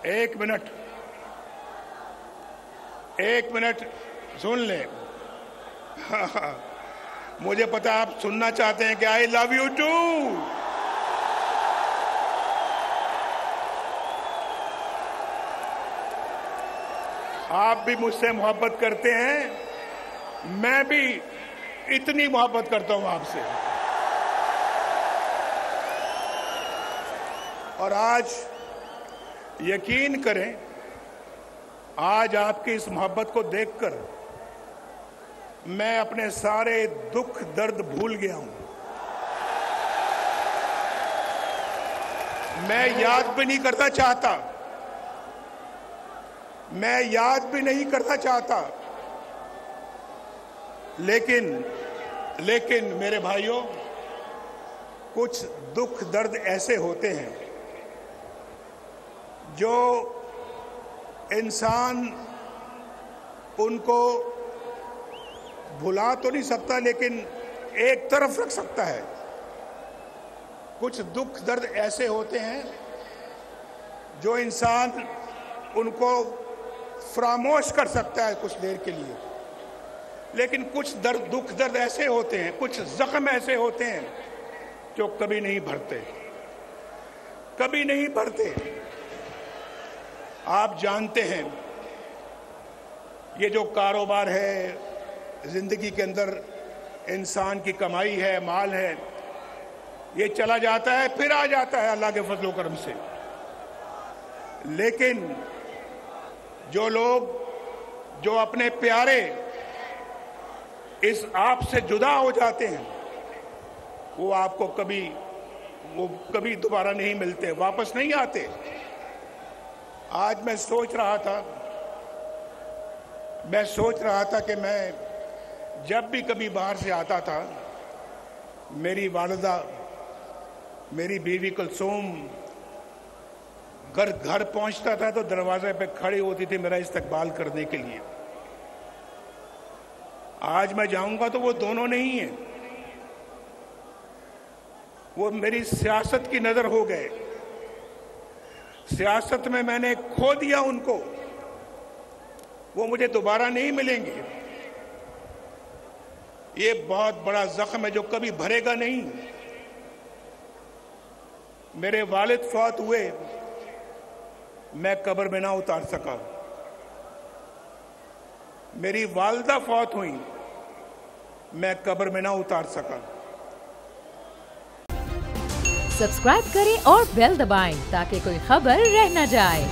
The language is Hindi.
एक मिनट सुन ले। मुझे पता आप सुनना चाहते हैं कि आई लव यू टू। आप भी मुझसे मोहब्बत करते हैं, मैं भी इतनी मोहब्बत करता हूं आपसे। और आज यकीन करें, आज आपकी इस मोहब्बत को देखकर मैं अपने सारे दुख दर्द भूल गया हूं। मैं याद भी नहीं करना चाहता, मैं याद भी नहीं करना चाहता, लेकिन मेरे भाइयों, कुछ दुख दर्द ऐसे होते हैं जो इंसान उनको भुला तो नहीं सकता, लेकिन एक तरफ रख सकता है। कुछ दुख दर्द ऐसे होते हैं जो इंसान उनको फरामोश कर सकता है कुछ देर के लिए, लेकिन कुछ दुख दर्द ऐसे होते हैं, कुछ जख्म ऐसे होते हैं जो कभी नहीं भरते, कभी नहीं भरते। आप जानते हैं, ये जो कारोबार है, जिंदगी के अंदर इंसान की कमाई है, माल है, ये चला जाता है फिर आ जाता है अल्लाह के फजलो करम से। लेकिन जो लोग, जो अपने प्यारे इस आप से जुदा हो जाते हैं, वो आपको कभी दोबारा नहीं मिलते, वापस नहीं आते। आज मैं सोच रहा था कि मैं जब भी कभी बाहर से आता था, मेरी वालिदा, मेरी बीवी कुलसूम घर पहुंचता था तो दरवाजे पे खड़ी होती थी मेरा इस्तकबाल करने के लिए। आज मैं जाऊंगा तो वो दोनों नहीं है, वो मेरी सियासत की नजर हो गए। सियासत में मैंने खो दिया उनको, वो मुझे दोबारा नहीं मिलेंगे। ये बहुत बड़ा जख्म है जो कभी भरेगा नहीं। मेरे वालिद फौत हुए, मैं कब्र में ना उतार सका। मेरी वालिदा फौत हुई, मैं कब्र में ना उतार सका। सब्सक्राइब करें और बेल दबाएं ताकि कोई खबर रह न जाए।